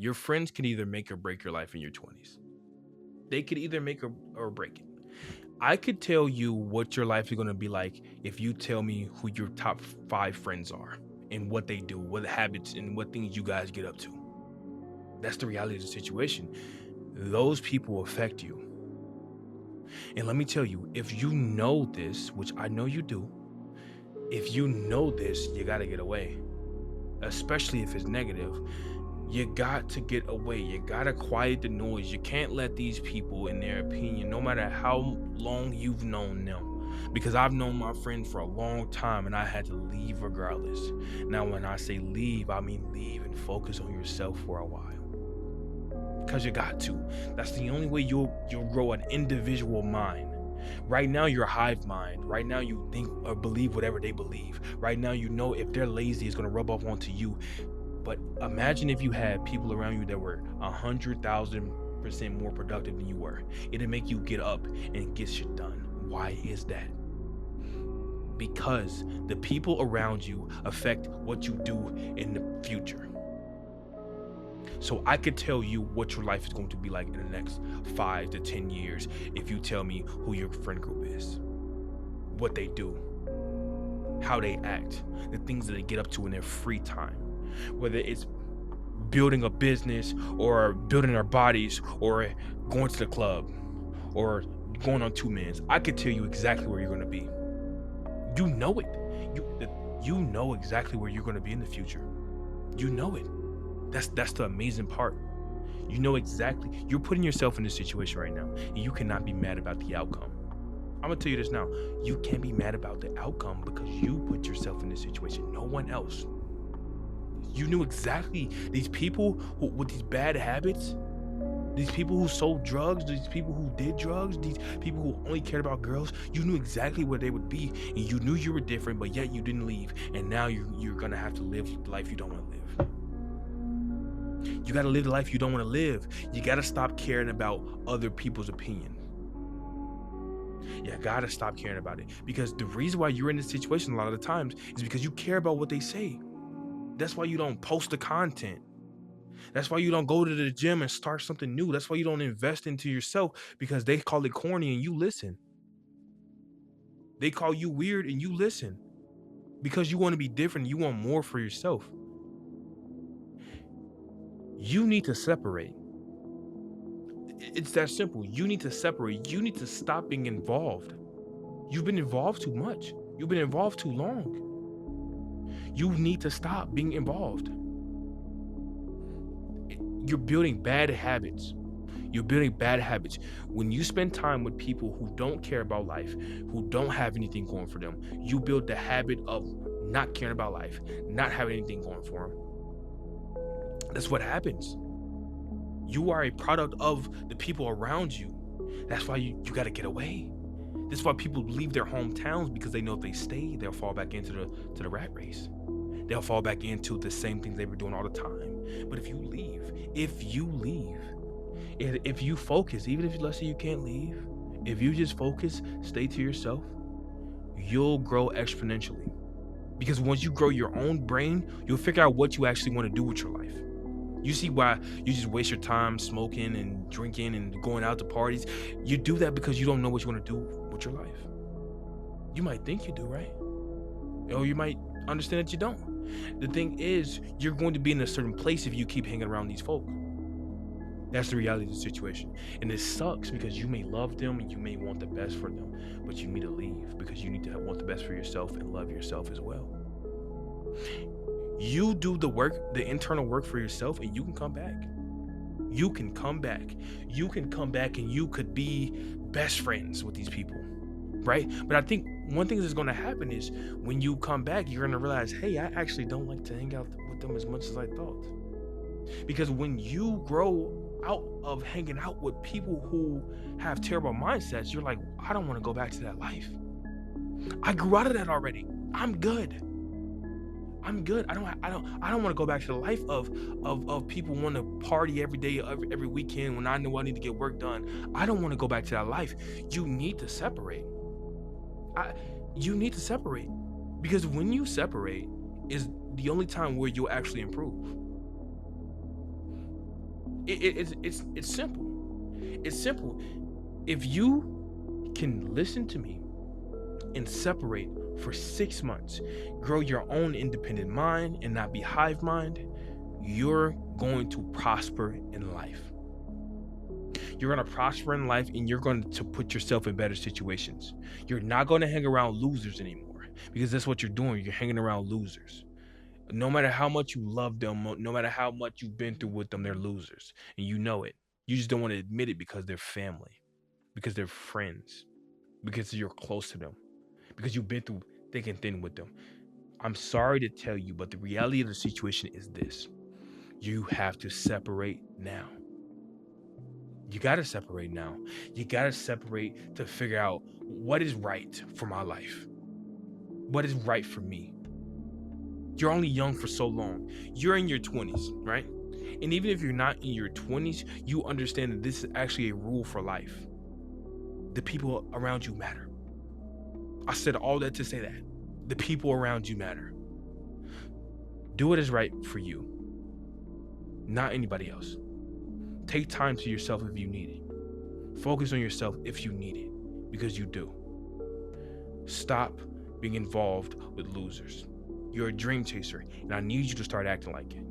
Your friends can either make or break your life in your 20s. They could either make or break it. I could tell you what your life is going to be like if you tell me who your top 5 friends are and what they do, what habits and what things you guys get up to. That's the reality of the situation. Those people affect you. And let me tell you, if you know this, which I know you do, if you know this, you got to get away, especially if it's negative. You got to get away. You got to quiet the noise. You can't let these people, in their opinion, no matter how long you've known them, because I've known my friend for a long time and I had to leave regardless. Now, when I say leave, I mean leave and focus on yourself for a while. Because you got to. That's the only way you'll grow an individual mind. Right now, you're a hive mind. Right now, you think or believe whatever they believe. Right now, you know if they're lazy, it's going to rub off onto you. But imagine if you had people around you that were 100,000% more productive than you were. It'd make you get up and get shit done. Why is that? Because the people around you affect what you do in the future. So I could tell you what your life is going to be like in the next 5 to 10 years if you tell me who your friend group is, what they do, how they act, the things that they get up to in their free time, whether it's building a business or building their bodies or going to the club or going on 2 mans. I could tell you exactly where you're going to be. You know it. You know exactly where you're going to be in the future. You know it. That's the amazing part. You know exactly. You're putting yourself in this situation right now, and you cannot be mad about the outcome. I'm gonna tell you this now. You can't be mad about the outcome because you put yourself in this situation. No one else. You knew exactly these people with these bad habits, these people who sold drugs, these people who did drugs, these people who only cared about girls. You knew exactly where they would be, and you knew you were different, but yet you didn't leave. And now you're gonna have to live the life you don't want to live. You got to live the life you don't want to live. You got to stop caring about other people's opinion. You got to stop caring about it, because the reason why you're in this situation a lot of the times is because you care about what they say. That's why you don't post the content. That's why you don't go to the gym and start something new. That's why you don't invest into yourself, because they call it corny and you listen. They call you weird and you listen because you want to be different. You want more for yourself. You need to separate. It's that simple. You need to separate. You need to stop being involved. You've been involved too much. You've been involved too long. You need to stop being involved. You're building bad habits. You're building bad habits. When you spend time with people who don't care about life, who don't have anything going for them, you build the habit of not caring about life, not having anything going for them. That's what happens. You are a product of the people around you. That's why you got to get away. This is why people leave their hometowns, because they know if they stay, they'll fall back into the rat race. They'll fall back into the same things they were doing all the time. But if you leave, if you focus, even if let's say you can't leave, if you just focus, stay to yourself, you'll grow exponentially. Because once you grow your own brain, you'll figure out what you actually want to do with your life. You see why you just waste your time smoking and drinking and going out to parties. You do that because you don't know what you want to do with your life. You might think you do, right? Or you might understand that you don't. The thing is, you're going to be in a certain place if you keep hanging around these folk. That's the reality of the situation. And it sucks because you may love them and you may want the best for them, but you need to leave because you need to want the best for yourself and love yourself as well. You do the work, the internal work for yourself, and you can come back. You can come back. You can come back and you could be best friends with these people, right? But I think one thing that's going to happen is when you come back, you're going to realize, hey, I actually don't like to hang out with them as much as I thought. Because when you grow out of hanging out with people who have terrible mindsets, you're like, I don't want to go back to that life. I grew out of that already. I'm good. I don't want to go back to the life of people want to party every day, every weekend when I know I need to get work done. I don't want to go back to that life. You need to separate. You need to separate, because when you separate is the only time where you'll actually improve. It's simple. It's simple. If you can listen to me and separate for 6 months, grow your own independent mind and not be hive mind, you're going to prosper in life. You're going to prosper in life and you're going to put yourself in better situations. You're not going to hang around losers anymore because that's what you're doing. You're hanging around losers. No matter how much you love them, no matter how much you've been through with them, they're losers. And you know it. You just don't want to admit it because they're family, because they're friends, because you're close to them, because you've been through thick and thin with them. I'm sorry to tell you, but the reality of the situation is this. You have to separate now. You got to separate now. You got to separate to figure out what is right for my life. What is right for me? You're only young for so long. You're in your 20s, right? And even if you're not in your 20s, you understand that this is actually a rule for life. The people around you matter. I said all that to say that. The people around you matter. Do what is right for you, not anybody else. Take time to yourself if you need it. Focus on yourself if you need it, because you do. Stop being involved with losers. You're a dream chaser, and I need you to start acting like it.